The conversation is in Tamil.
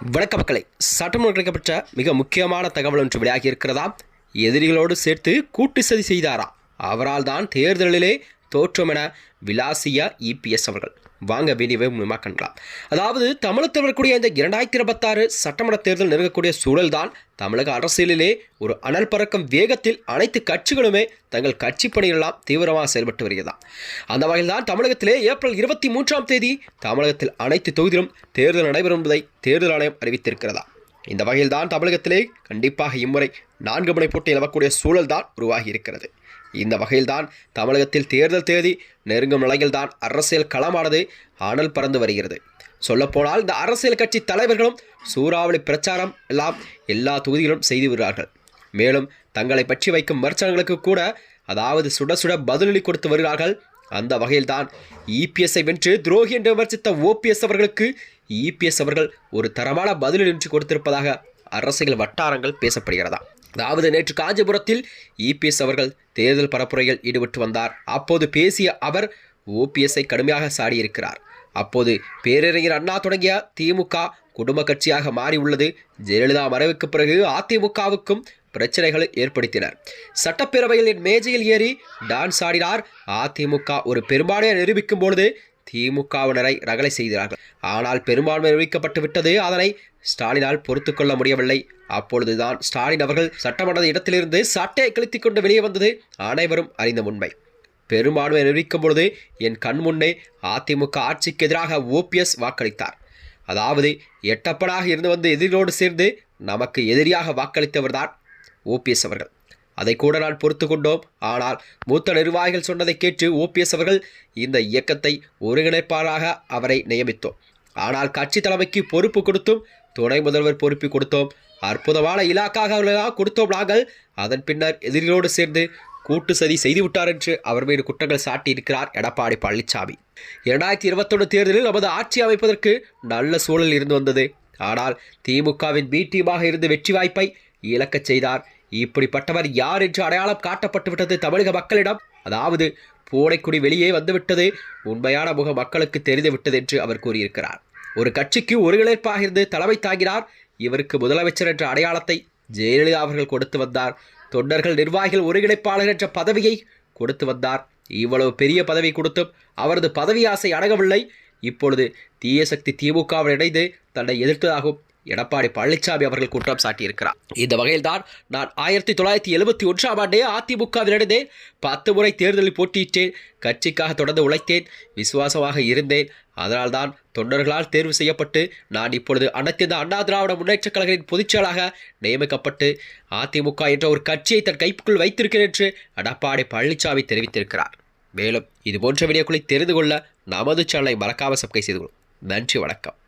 வணக்க மக்களை, சட்டமன்ற கிடைக்கப்பட்ட மிக முக்கியமான தகவல் ஒன்று வெளியாகி இருக்கிறதா? எதிரிகளோடு சேர்த்து கூட்டு சதி செய்தாரா? அவரால் தான் தேர்தலிலே தோற்றம் என விளாசிய இபிஎஸ் அவர்கள். வாங்க வீடியோவை மூலமாக கண்டலாம். அதாவது தமிழகத்தில் வரக்கூடிய இந்த 2026 சட்டமன்ற தேர்தல் நெருங்கக்கூடிய சூழல்தான் தமிழக அரசியலிலே ஒரு அனல் பறக்கும் வேகத்தில் அனைத்து கட்சிகளுமே தங்கள் கட்சி பணிகளெல்லாம் தீவிரமாக செயல்பட்டு வருகிறதா. அந்த வகையில் தான் தமிழகத்திலே ஏப்ரல் 23ஆம் தேதி தமிழகத்தில் அனைத்து தொகுதியிலும் தேர்தல் நடைபெறும் என்பதை தேர்தல் ஆணையம் அறிவித்திருக்கிறதா. இந்த வகையில் தான் தமிழகத்திலே கண்டிப்பாக இம்முறை 4 முனை போட்டி நிலவக்கூடிய சூழல் தான் உருவாகி இருக்கிறது. இந்த வகையில்தான் தமிழகத்தில் தேர்தல் தேதி நெருங்கும் நிலையில்தான் அரசியல் களமானது அனல் பறந்து வருகிறது. சொல்லப்போனால் இந்த அரசியல் கட்சி தலைவர்களும் சூறாவளி பிரச்சாரம் எல்லாம் எல்லா தொகுதிகளும் செய்து வருகிறார்கள். மேலும் தங்களை பற்றி வைக்கும் விமர்சனங்களுக்கு கூட அதாவது சுட சுட பதிலளி கொடுத்து வருகிறார்கள். அந்த வகையில்தான் இபிஎஸ்ஐ வென்று துரோகி என்று விமர்சித்த ஓபிஎஸ் அவர்களுக்கு இபிஎஸ் அவர்கள் ஒரு தரமான பதிலளி என்று கொடுத்திருப்பதாக அரசியல் வட்டாரங்கள் பேசப்படுகிறதா. அதாவது நேற்று காஞ்சிபுரத்தில் இபிஎஸ் அவர்கள் தேர்தல் பரப்புரையில் ஈடுபட்டு வந்தார். அப்போது பேசிய அவர் ஓபிஎஸ்ஐ கடுமையாக சாடியிருக்கிறார். அப்போது பேரறிஞர் அண்ணா தொடங்கிய திமுக குடும்ப கட்சியாக மாறி உள்ளது. ஜெயலலிதா மறைவுக்கு பிறகு அதிமுகவுக்கும் பிரச்சனைகளை ஏற்படுத்தினர். சட்டப்பேரவையில் என் மேஜையில் ஏறி டான்ஸ் ஆடினார். அதிமுக ஒரு பெரும்பான்மையை நிரூபிக்கும் பொழுது திமுகவினரை ரகளை செய்கிறார்கள். ஆனால் பெரும்பான்மை நிரூபிக்கப்பட்டு விட்டது. அதனை ஸ்டாலினால் பொறுத்து கொள்ள முடியவில்லை. அப்பொழுதுதான் ஸ்டாலின் அவர்கள் சட்டமன்ற இடத்திலிருந்து சட்டையை கிழித்துக் கொண்டு வெளியே வந்தது அனைவரும் அறிந்த உண்மை. பெரும்பான்மை நிரூபிக்கும் பொழுது என் கண் முன்னே அதிமுக ஆட்சிக்கு எதிராக ஓபிஎஸ் வாக்களித்தார். அதாவது எட்டப்படாக இருந்து வந்து எதிரியோடு சேர்ந்து நமக்கு எதிரியாக வாக்களித்தவர்தான் ஓபிஎஸ் அவர்கள். அதை கூட நான் பொறுத்து கொண்டோம். ஆனால் மூத்த நிர்வாகிகள் சொன்னதை கேட்டு ஓபிஎஸ் அவர்கள் இந்த இயக்கத்தை ஒருங்கிணைப்பாளராக அவரை நியமித்தோம். ஆனால் கட்சி தலைமைக்கு பொறுப்பு கொடுத்தும் துணை முதல்வர் பொறுப்பு கொடுத்தோம். அற்புதமான இலாக்காக கொடுத்தோம் நாங்கள். அதன் பின்னர் எதிரிகளோடு சேர்ந்து கூட்டு சதி செய்துவிட்டார் என்று அவர் மீது குற்றங்கள் சாட்டியிருக்கிறார் எடப்பாடி பழனிசாமி. 2021 தேர்தலில் நமது ஆட்சி அமைப்பதற்கு நல்ல சூழல் இருந்து வந்தது. ஆனால் திமுகவின் பி டீமாக இருந்து வெற்றி வாய்ப்பை இழக்கச் செய்தார். இப்படிப்பட்டவர் யார் என்று அடையாளம் காட்டப்பட்டு விட்டது தமிழக மக்களிடம். அதாவது பூனைக்குடி வெளியே வந்துவிட்டது, உண்மையான முக மக்களுக்கு தெரிந்துவிட்டது என்று அவர் கூறியிருக்கிறார். ஒரு கட்சிக்கு ஒருங்கிணைப்பாக இருந்து தலைமை தாங்கினார். இவருக்கு முதலமைச்சர் என்ற அடையாளத்தை ஜெயலலிதா அவர்கள் கொடுத்து வந்தார். தொண்டர்கள் நிர்வாகிகள் ஒருங்கிணைப்பாளர் என்ற பதவியை கொடுத்து வந்தார். இவ்வளவு பெரிய பதவி கொடுத்தும் அவரது பதவி ஆசை அடங்கவில்லை. இப்பொழுது தீய சக்தி திமுகவில் இணைந்து தன்னை எதிர்த்ததாகவும் எடப்பாடி பழனிசாமி அவர்கள் குற்றம் சாட்டியிருக்கிறார். இந்த வகையில்தான் நான் 1971ஆம் ஆண்டே அதிமுகவில் இணைந்தேன். 10 முறை தேர்தலில் போட்டியிட்டேன். கட்சிக்காக தொடர்ந்து உழைத்தேன், விசுவாசமாக இருந்தேன். அதனால்தான் தொண்டர்களால் தேர்வு செய்யப்பட்டு நான் இப்பொழுது அனைத்து அண்ணா திராவிட முன்னேற்றக் கழகத்தின் பொதுச்செயலாளராக நியமிக்கப்பட்டு அதிமுக என்ற ஒரு கட்சியை தன் கைப்புக்குள் வைத்திருக்கிறேன் என்று எடப்பாடி பழனிசாமி தெரிவித்திருக்கிறார். மேலும் இதுபோன்ற வீடியோக்களை தெரிந்து கொள்ள நமது சேனலை மறக்காமல் சப்ஸ்கிரைப் செய்து கொள்ளும். நன்றி, வணக்கம்.